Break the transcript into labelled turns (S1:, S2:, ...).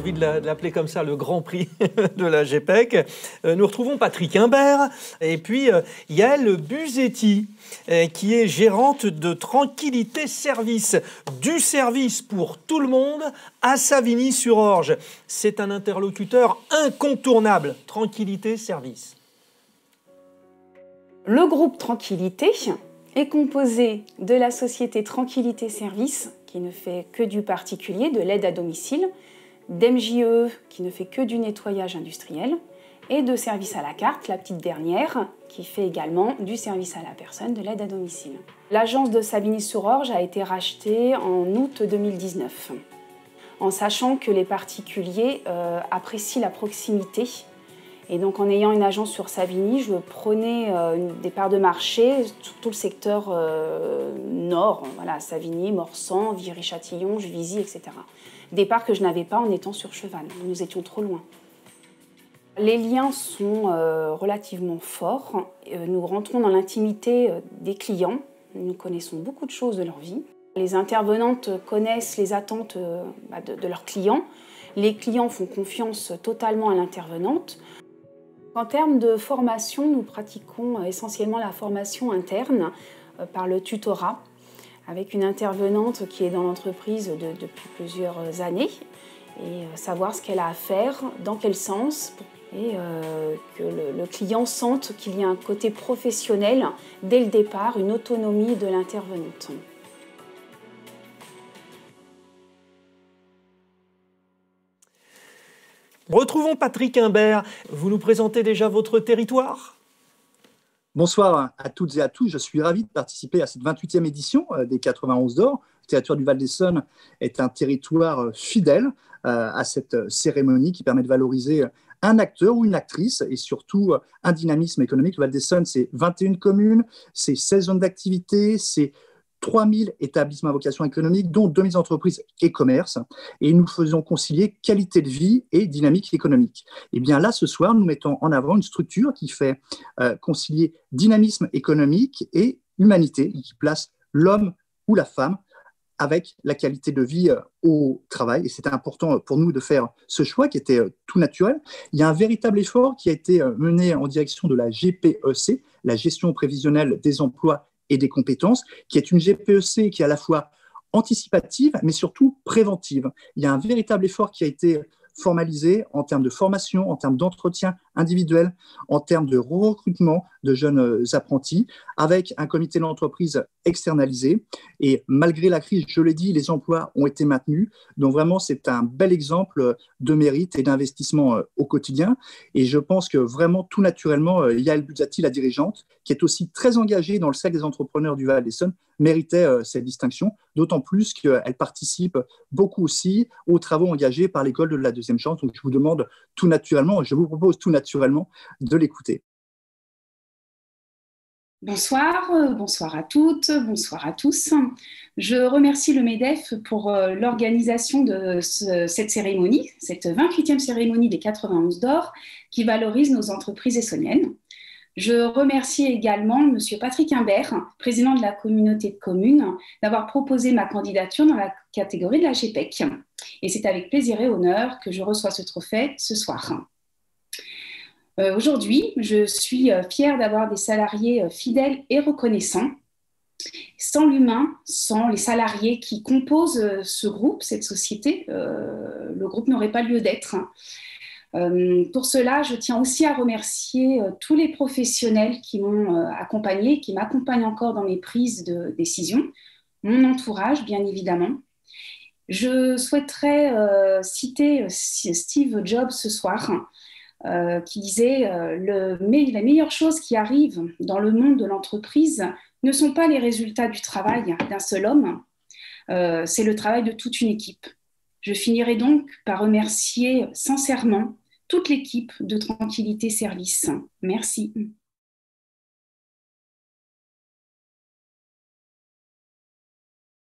S1: envie de l'appeler comme ça, le Grand Prix de la GPEC. Nous retrouvons Patrick Imbert et puis Yael Busetti, qui est gérante de Tranquillité Service, du service pour tout le monde à Savigny-sur-Orge. C'est un interlocuteur incontournable, Tranquillité Service.
S2: Le groupe Tranquillité est composé de la société Tranquillité Service, qui ne fait que du particulier, de l'aide à domicile, d'MJE, qui ne fait que du nettoyage industriel, et de Service à la carte, la petite dernière, qui fait également du service à la personne, de l'aide à domicile. L'agence de Savigny-sur-Orge a été rachetée en août 2019, en sachant que les particuliers apprécient la proximité. Et donc en ayant une agence sur Savigny, je prenais des parts de marché sur tout le secteur nord, voilà, Savigny, Morsan, Viry-Châtillon, Juvisy, etc. Des parts que je n'avais pas en étant sur Cheval, nous étions trop loin. Les liens sont relativement forts. Nous rentrons dans l'intimité des clients. Nous connaissons beaucoup de choses de leur vie. Les intervenantes connaissent les attentes de leurs clients. Les clients font confiance totalement à l'intervenante. En termes de formation, nous pratiquons essentiellement la formation interne par le tutorat, avec une intervenante qui est dans l'entreprise depuis plusieurs années, et savoir ce qu'elle a à faire, dans quel sens, et que le client sente qu'il y a un côté professionnel dès le départ, une autonomie de l'intervenante.
S1: Retrouvons Patrick Imbert. Vous nous présentez déjà votre territoire ?
S3: Bonsoir à toutes et à tous. Je suis ravi de participer à cette 28e édition des 91 d'or. Le territoire du Val-d'Essonne est un territoire fidèle à cette cérémonie qui permet de valoriser un acteur ou une actrice et surtout un dynamisme économique. Le Val-d'Essonne, c'est 21 communes, c'est 16 zones d'activité, c'est 3000 établissements à vocation économique, dont 2000 entreprises et commerces, et nous faisons concilier qualité de vie et dynamique économique. Et bien là, ce soir, nous mettons en avant une structure qui fait concilier dynamisme économique et humanité, qui place l'homme ou la femme avec la qualité de vie au travail. Et c'était important pour nous de faire ce choix qui était tout naturel. Il y a un véritable effort qui a été mené en direction de la GPEC, la gestion prévisionnelle des emplois et des compétences, qui est une GPEC qui est à la fois anticipative, mais surtout préventive. Il y a un véritable effort qui a été formalisé en termes de formation, en termes d'entretien individuel, en termes de recrutement de jeunes apprentis, avec un comité d'entreprise externalisé. Et malgré la crise, je l'ai dit, les emplois ont été maintenus. Donc vraiment, c'est un bel exemple de mérite et d'investissement au quotidien. Et je pense que vraiment, tout naturellement, Yael Busetti, la dirigeante, qui est aussi très engagée dans le cercle des entrepreneurs du Val-d'Essonne, méritait cette distinction, d'autant plus qu'elle participe beaucoup aussi aux travaux engagés par l'école de la deuxième chance. Donc je vous demande tout naturellement, je vous propose tout naturellement de l'écouter.
S2: Bonsoir, bonsoir à toutes, bonsoir à tous. Je remercie le MEDEF pour l'organisation de cette cérémonie, cette 28e cérémonie des 91 d'or qui valorise nos entreprises essonniennes. Je remercie également M. Patrick Imbert, président de la communauté de communes, d'avoir proposé ma candidature dans la catégorie de la GPEC. Et c'est avec plaisir et honneur que je reçois ce trophée ce soir. Aujourd'hui, je suis fière d'avoir des salariés fidèles et reconnaissants. Sans l'humain, sans les salariés qui composent ce groupe, cette société, le groupe n'aurait pas lieu d'être. Pour cela, je tiens aussi à remercier tous les professionnels qui m'ont accompagnée, qui m'accompagnent encore dans mes prises de décision, mon entourage, bien évidemment. Je souhaiterais citer Steve Jobs ce soir, qui disait la meilleure chose qui arrive dans le monde de l'entreprise ne sont pas les résultats du travail d'un seul homme, c'est le travail de toute une équipe. Je finirai donc par remercier sincèrement toute l'équipe de Tranquillité Service. Merci.